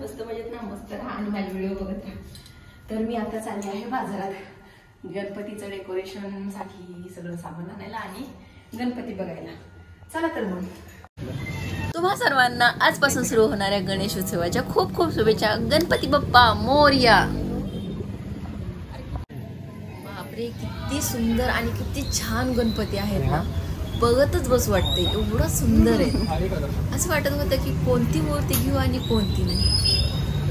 मस्त मजेत ना, मस्त राहा आणि माझे व्हिडिओ बघत राहा. तर मी आता चालले आहे बाजारात गणपतीचं डेकोरेशन साठी सगळं सामान आणायला आणि गणपती बघायला. चला तर मग. तुम्हा सर्वांना आजपासून सुरू होणाऱ्या गणेश उत्सवाच्या खूप खूप शुभेच्छा. गणपती बाप्पा मोरया. बापरे, किती सुंदर आणि किती छान गणपती आहेत ना, बघतच बसू वाटते, एवढं सुंदर आहे. असं वाटत होतं की कोणती मूर्ती घेऊ आणि कोणती नाही.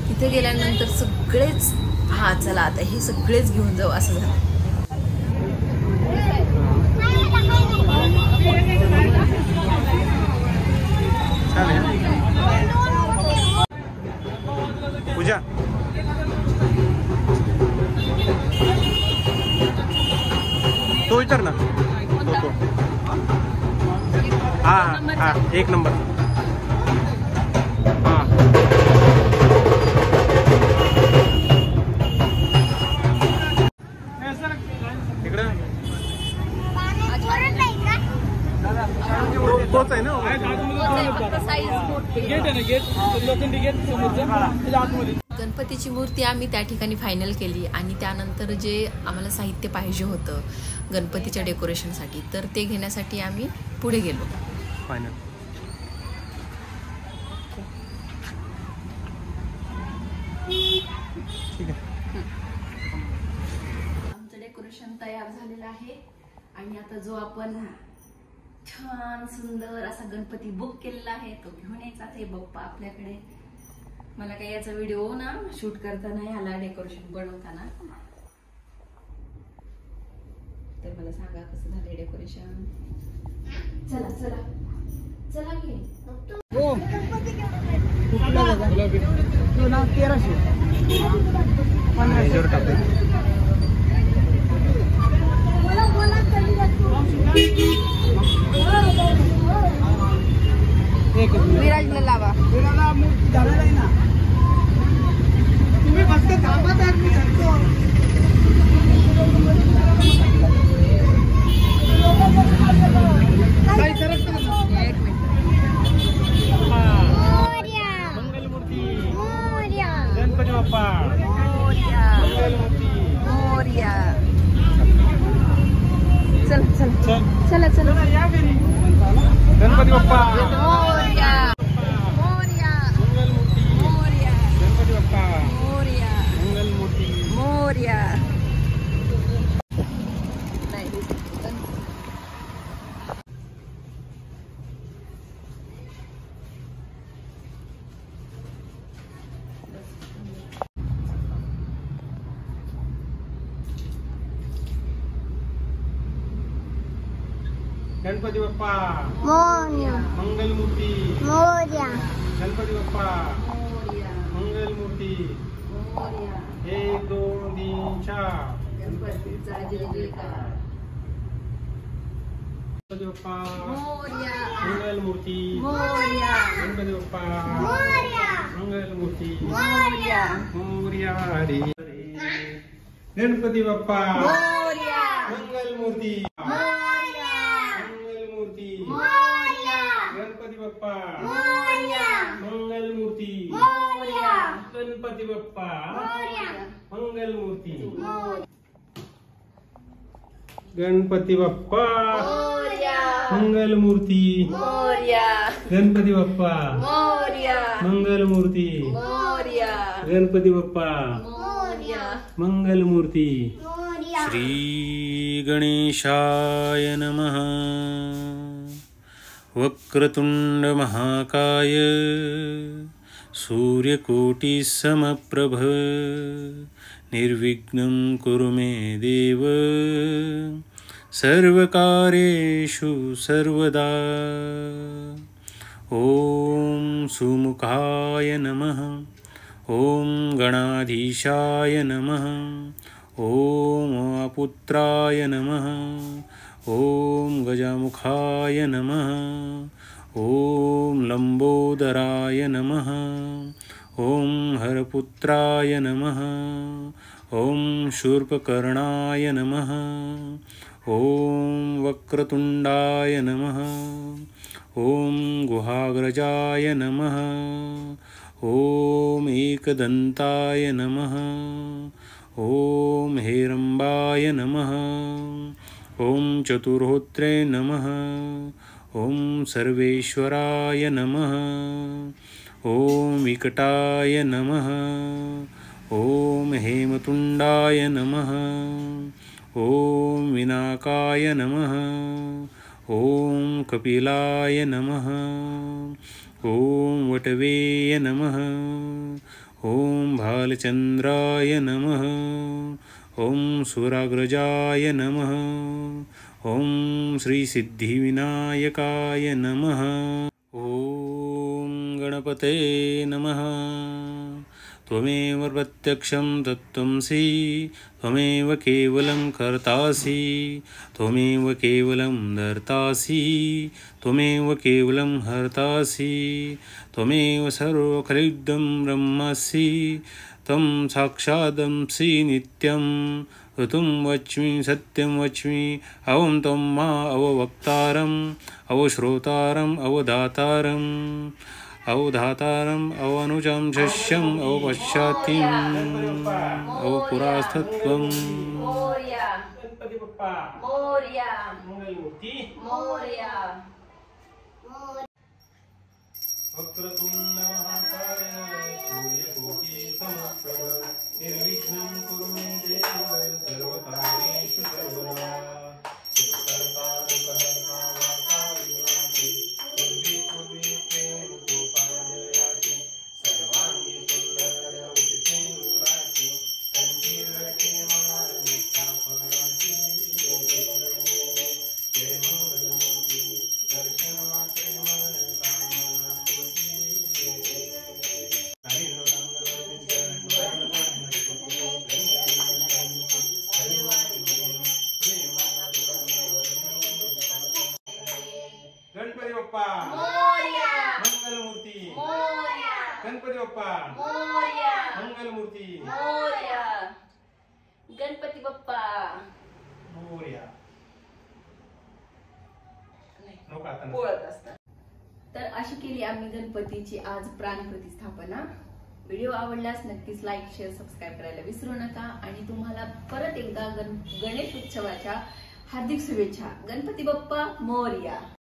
तिथे गेल्यानंतर सगळेच हा चला आता हे सगळेच घेऊन जाऊ असं झालं. पूजा तो विचार ना. हा 1 नंबर. हा इकडं तोच आहे ना. गणपतीची मूर्ती आम्ही त्या ठिकाणी फायनल केली आणि त्यानंतर जे आम्हाला साहित्य पाहिजे होतं गणपतीच्या डेकोरेशनसाठी, तर ते घेण्यासाठी आम्ही पुढे गेलो. फायनल ठीक आहे. आमचं डेकोरेशन तयार झालेलं आहे आणि आता जो आपण छान सुंदर असा गणपती बुक केलेला आहे तो घेऊन यायचा आहे बाप्पा आपल्याकडे. मला काही याचा व्हिडिओ ना शूट करता नाही आला डेकोरेशन बनवताना, तर मला सांगा कसं झालंय डेकोरेशन. चला चला चला की. हो 1300 विराजला लावा. झालेला आहे ना, तुम्ही फक्त थांबा तर मी सांगतो. काही सरस एक मिनिट. मंगलमूर्ती गणपती बाप्पा मोरया. चल चल चला चला या घरी. गणपती बाप्पा मोरया मोरया मंगलमूर्ती मोरया गणपती बाप्पा मोरया मंगलमूर्ती मोरया. गणपती बाप्पा मोरया मंगलमूर्ती मोरया गणपती बाप्पा मोरया मंगलमूर्ती. मोरया. 1 2 3 4 गणपतीचा जय जयकार. गणपती बाप्पा मोरया मंगलमूर्ती मोरया गणपती बाप्पा मंगलमूर्ती मोरया मोरया रे गणपती बाप्पा मोरया मंगलमूर्ती मोरया मंगलमूर्ती मोरया गणपती बाप्पा मोरया मंगलमूर्ती मोरया गणपती बाप्पा मंगलमूर्ती गणपती बाप्पा मंगलमूर्ती मोरया गणपती बाप्पा मोरया मंगलमूर्ती मोरया गणपती बाप्पा मोरया मंगलमूर्ती. श्री गणेशाय नमः. वक्रतुंड महाकाय सूर्यकोटि समप्रभ निर्विघ्नं कुरु मे देव सर्वकार्येषु सर्वदा. ओम सुमुखाय नमः. ओम गणाधीशाय नमः. ओम अपुत्राय नमः. ओम गजमुखाय नमः. ओम लंबोदराय नमः. ओम हरपुत्राय नमः. ओम शूर्पकर्णाय नमः. ओम वक्रतुंडाय नमः. ओम गुहाग्रजाय नमः. ॐ एकदन्ताय नमः ॐ हेरम्बाय नमः ॐ चतुर्होत्रे नमः ॐ सर्वेश्वराय नमः ॐ विकटाय नमः ॐ हेमतुण्डाय नमः ॐ विनाकाय नमः ॐ कपिलाय नमः ॐ वटवेय नमः ॐ भालचन्द्राय नमः ॐ सुराग्रजाय नमः ॐ श्रीसिद्धिविनायकाय नमः ॐ गणपते नमः त्वमेव प्रत्यक्षं तत्त्वमसि त्वमेव केवलं कर्तासि त्वमेव केवलं धर्तासि त्वमेव केवलं हर्तासि त्वमेव सर्वखलिदं ब्रह्मासि त्वं साक्षादंसि नित्यं ऋतुं वच्मि सत्यं वच्मि अवं त्वं मा अववक्तारम् अवश्रोतारम् अवदातारम् अवधातारम् अवनुजं शिष्यम् अवपश्चातीम् अवपुरास्तत्त्वम् मोरया गणपती बाप्पा मोरया मंगलमूर्ती मोरया वक्रतुण्ड महाकाय सूर्यकोटि समप्रभ निर्विघ्नं कुरु मे देव सर्वकार्येषु सर्वदा चित्तकारुकहर्ता वार्ता विनाशि पूर्वी प्रेम गोपालयाति सर्वांगी सुन्दरवति सिंहासि कंठीरति मार्मिष्ठा परासि जय मंगलमूर्ति दर्शन मात्रे मन कामना गणपती बाप्पा मोरया मंगलमूर्ती मोरया गणपती बाप्पा मोरया मंगलमूर्ती मोरया गणपती बाप्पा मोरया नका आता बोलत असतात. तर अशी केली आम्ही गणपतीची आज प्राणप्रतिष्ठापना. व्हिडिओ आवडल्यास नक्कीच लाईक शेअर सबस्क्राईब करायला विसरू नका आणि तुम्हाला परत एकदा गणेश उत्सवाच्या हार्दिक शुभेच्छा. गणपती बाप्पा मोरया.